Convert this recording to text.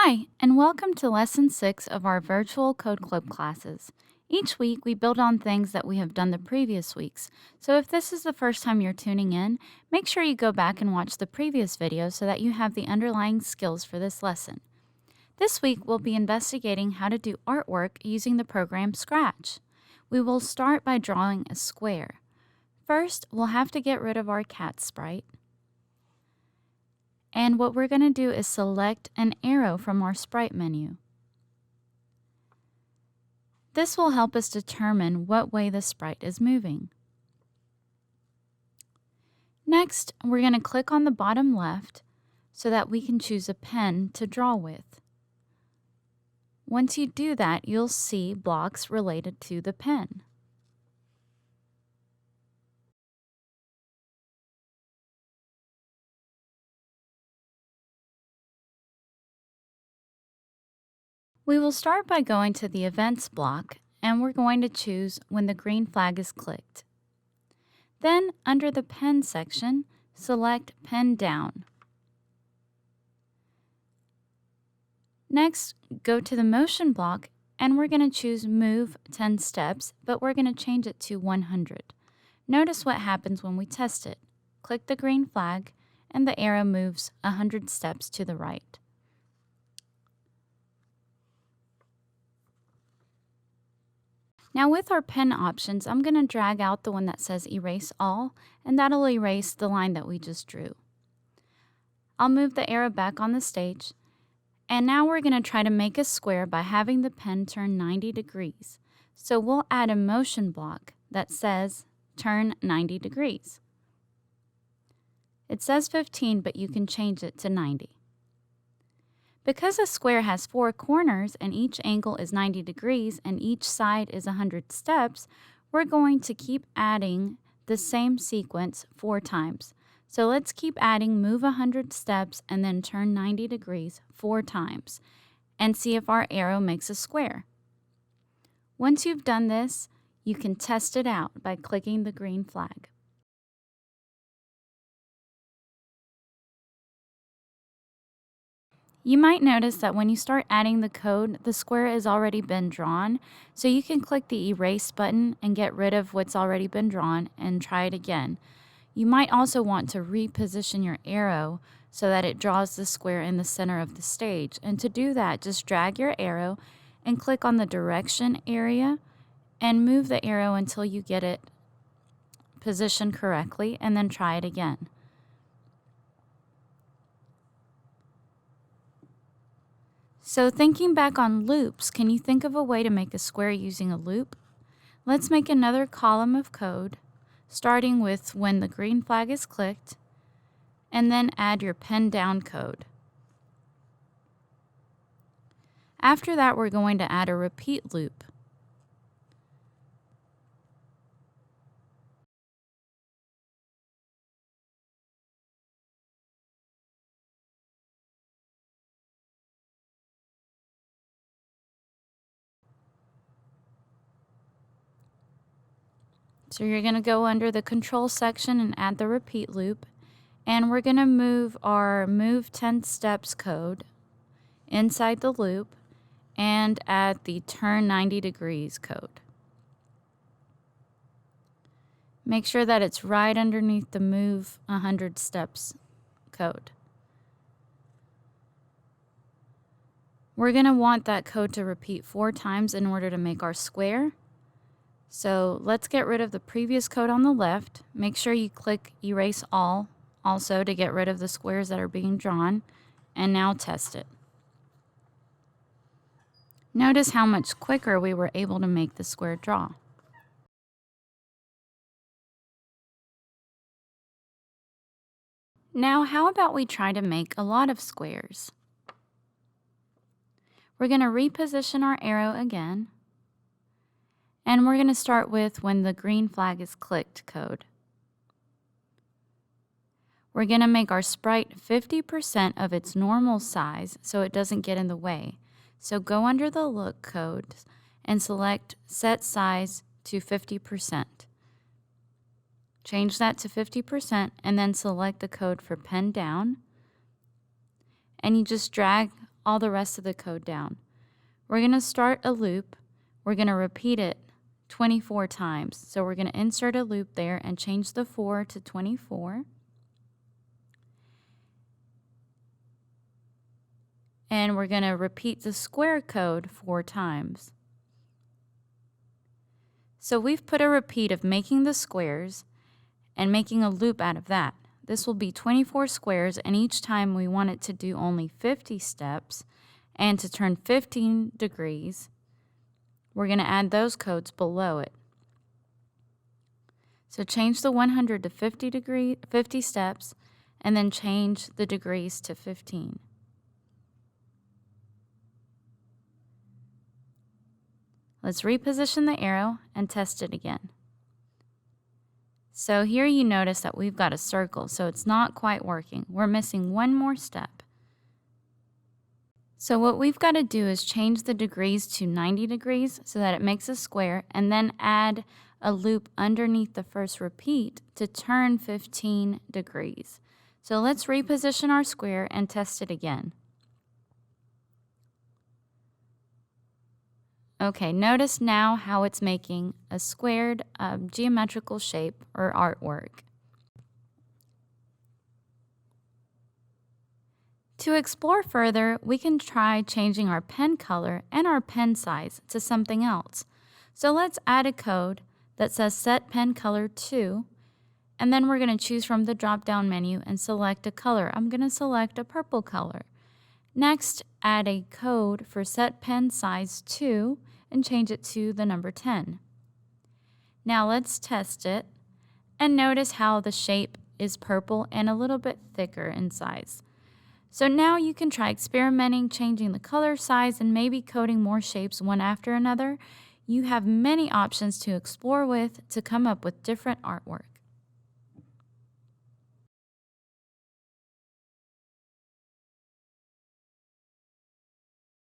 Hi, and welcome to Lesson 6 of our virtual Code Club classes. Each week, we build on things that we have done the previous weeks. So if this is the first time you're tuning in, make sure you go back and watch the previous video so that you have the underlying skills for this lesson. This week, we'll be investigating how to do artwork using the program Scratch. We will start by drawing a square. First, we'll have to get rid of our cat sprite. And what we're going to do is select an arrow from our sprite menu. This will help us determine what way the sprite is moving. Next, we're going to click on the bottom left so that we can choose a pen to draw with. Once you do that, you'll see blocks related to the pen. We will start by going to the Events block, and we're going to choose when the green flag is clicked. Then, under the Pen section, select Pen Down. Next, go to the Motion block, and we're going to choose Move 10 steps, but we're going to change it to 100. Notice what happens when we test it. Click the green flag, and the arrow moves 100 steps to the right. Now with our pen options, I'm going to drag out the one that says Erase All, and that'll erase the line that we just drew. I'll move the arrow back on the stage, and now we're going to try to make a square by having the pen turn 90 degrees. So we'll add a motion block that says Turn 90 degrees. It says 15, but you can change it to 90. Because a square has 4 corners and each angle is 90 degrees and each side is 100 steps, we're going to keep adding the same sequence 4 times. So let's keep adding move 100 steps and then turn 90 degrees 4 times and see if our arrow makes a square. Once you've done this, you can test it out by clicking the green flag. You might notice that when you start adding the code, the square has already been drawn, so you can click the Erase button and get rid of what's already been drawn and try it again. You might also want to reposition your arrow so that it draws the square in the center of the stage. And to do that, just drag your arrow and click on the direction area and move the arrow until you get it positioned correctly, and then try it again. So thinking back on loops, can you think of a way to make a square using a loop? Let's make another column of code, starting with when the green flag is clicked, and then add your pen down code. After that, we're going to add a repeat loop. So you're going to go under the control section and add the repeat loop. And we're going to move our move 10 steps code inside the loop and add the turn 90 degrees code. Make sure that it's right underneath the move 100 steps code. We're going to want that code to repeat 4 times in order to make our square. So let's get rid of the previous code on the left. Make sure you click Erase All also to get rid of the squares that are being drawn, and now test it. Notice how much quicker we were able to make the square draw. Now, how about we try to make a lot of squares? We're going to reposition our arrow again. And we're going to start with when the green flag is clicked code. We're going to make our sprite 50% of its normal size so it doesn't get in the way. So go under the look code and select Set Size to 50%. Change that to 50% and then select the code for Pen Down. And you just drag all the rest of the code down. We're going to start a loop. We're going to repeat it 24 times. So we're going to insert a loop there and change the 4 to 24. And we're going to repeat the square code 4 times. So we've put a repeat of making the squares and making a loop out of that. This will be 24 squares, and each time we want it to do only 50 steps and to turn 15 degrees. We're going to add those codes below it. So change the 100 to 50 steps, and then change the degrees to 15. Let's reposition the arrow and test it again. So here you notice that we've got a circle, so it's not quite working. We're missing one more step. So what we've got to do is change the degrees to 90 degrees so that it makes a square, and then add a loop underneath the first repeat to turn 15 degrees. So let's reposition our square and test it again. Okay, notice now how it's making a squared geometrical shape or artwork. To explore further, we can try changing our pen color and our pen size to something else. So let's add a code that says set pen color to, and then we're going to choose from the drop-down menu and select a color. I'm going to select a purple color. Next, add a code for set pen size to and change it to the number 10. Now let's test it and notice how the shape is purple and a little bit thicker in size. So now you can try experimenting, changing the color, size, and maybe coding more shapes one after another. You have many options to explore with to come up with different artwork.